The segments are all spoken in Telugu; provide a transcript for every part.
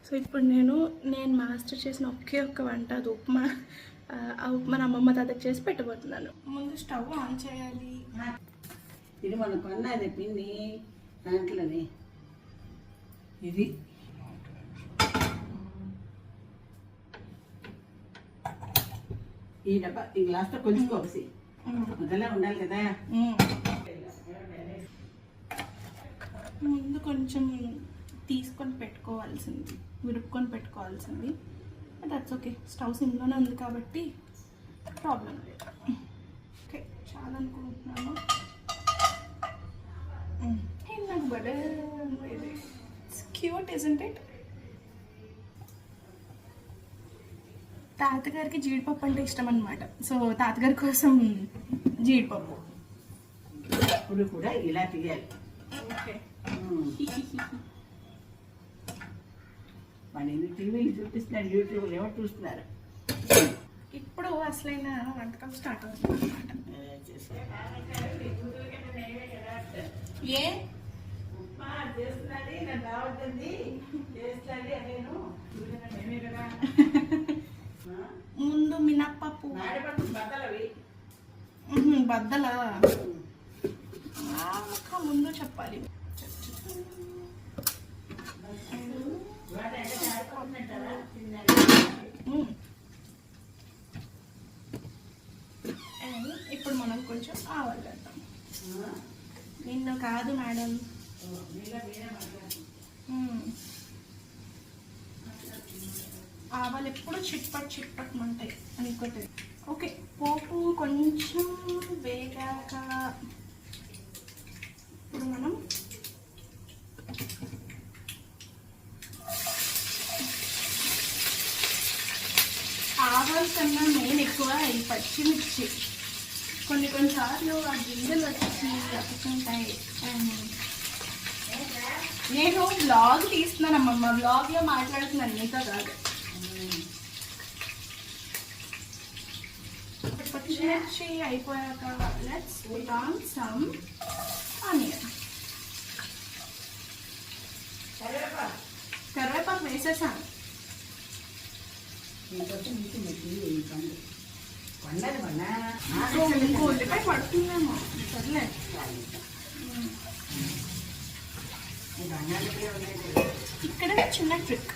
సో ఇప్పుడు నేను మాస్టర్ చేసిన ఒకే ఒక్క వంట, అది ఉప్మా. ఆ ఉప్మా అమ్మమ్మ తాతకి చేసి పెట్టబోతున్నాను. ముందు స్టవ్ ఆన్ చేయాలి. ఇది మనం కొన్నది పిండి దాంట్లోని ఇది ఈ డబ్బా ఈ గ్లాస్తో కొలుచుకోసి మొదలే ఉండాలి కదా. ముందు కొంచెం తీసుకొని పెట్టుకోవాల్సింది, విరుపుకొని పెట్టుకోవాల్సింది. దట్స్ ఓకే, స్టవ్ సిమ్లోనే ఉంది కాబట్టి ప్రాబ్లం లేదు. ఓకే, చాలా అనుకుంటున్నాను. నాకు బడే క్యూట్ ఇజంట్ ఇట్. తాతగారికి జీడిపప్పు అంటే ఇష్టం అనమాట. సో తాతగారి కోసం జీడిపప్పు ఇప్పుడు కూడా ఇలా తీయాలి. ఓకే, మన టీవీలు చూపిస్తున్నారు, యూట్యూబ్లో ఎవరు చూస్తున్నారు. ఇప్పుడు అసలైన వంటకం స్టార్ట్ అవుతుంది అనమాట. ఏ ముందు మినప్పప్పు బద్దలా ముందు చెప్పాలి. ఇప్పుడు మనం కొంచెం ఆవాలు వేద్దాం. నిన్న కాదు మేడం, ఆవాలు ఎప్పుడు చిట్పట్ మంటాయి అనుకోండి. ఓకే, పోపు కొంచెం వేగాక ఇప్పుడు మనం ఆవాలు కన్నా మెయిన్ ఎక్కువ ఈ పచ్చిమిర్చి. కొన్నిసార్లు ఆ గింజలు వచ్చి అతుకుంటాయి. నేను బ్లాగ్ తీస్తున్నాను అమ్మమ్మ, బ్లాగ్లో మాట్లాడుతున్నాను, నీతో కాదు. పచ్చిమిర్చి అయిపోయాక let's put on some onion. కరివేపాకు వేసేసాను. ఉల్లిపాయ పడుతుందేమో, సర్లే. ఇక్కడ చిన్న ట్రిక్,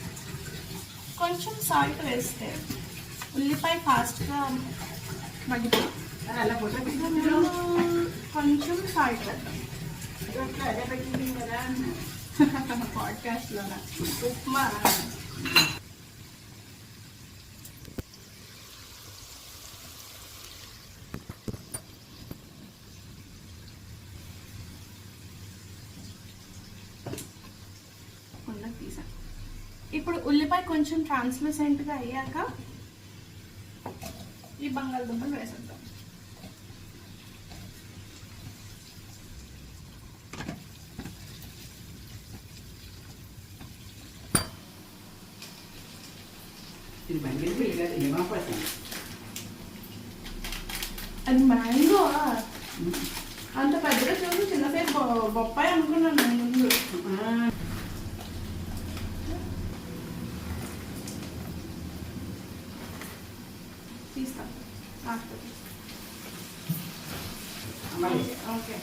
కొంచెం సాల్ట్ వేస్తే ఉల్లిపాయ ఫాస్ట్గా మగ్గిపోతుంది. కొంచెం సాల్ట్ వేద్దాం. పాడ్కాస్ట్లోనా ఉప్మా. ఇప్పుడు ఉల్లిపాయ కొంచెం ట్రాన్స్లూసెంట్గా అయ్యాక ఈ బంగాళదుంపలు వేసేద్దాం. అది మ్యాంగో అంత పెద్దగా చూసి చిన్నసేపు బొప్పాయి అనుకున్నాను నేను ముందు. తీస్తాను ఓకే.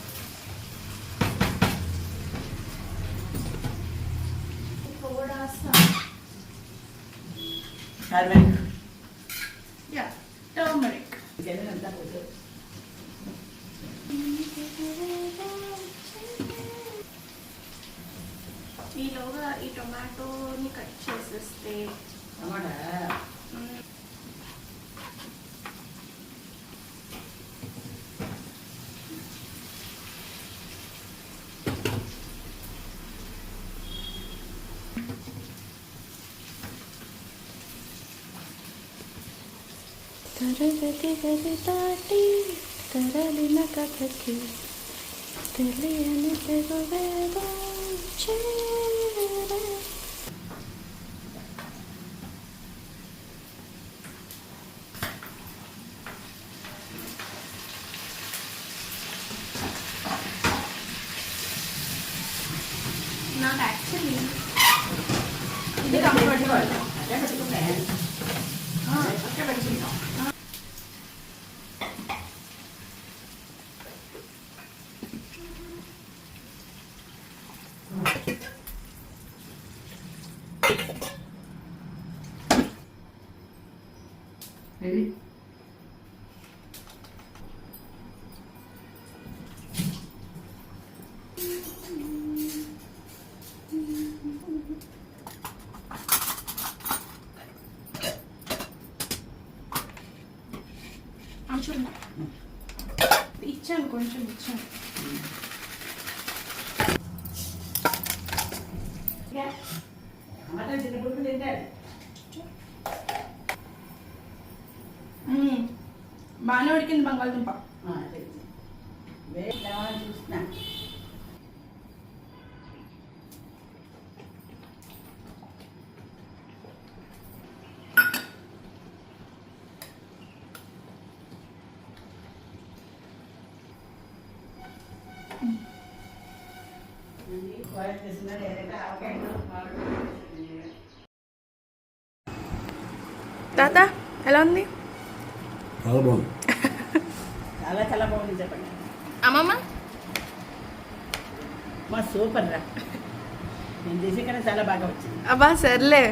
టర్మరిక్. ఈలోగా ఈ టొమాటోని కట్ చేసేస్తే తరగతి గది దాటి తరలిన కథకి తెలియని తెగువేదో చేరే. నాకు యాక్చువల్లీ ఇది కంఫర్ట్ అట్టే పెట్టుకుంటే అట్టే పెట్టుకుంటాం. రెడీ. చూడండి ఇచ్చాను, కొంచెం ఇచ్చాను. టమాటా చిన్నప్పుడు తింటాడు. బాగానే ఉడికింది బంగాళదుంప. వేడి చూస్తున్నా. తాత ఎలా ఉంది? చాలా బాగుంది. చాలా చాలా బాగుంది. చెప్పండి అమ్మమ్మ. మా సూపర్ రా. నేను చేసే కన్నా చాలా బాగా వచ్చింది. అబ్బా సర్లే.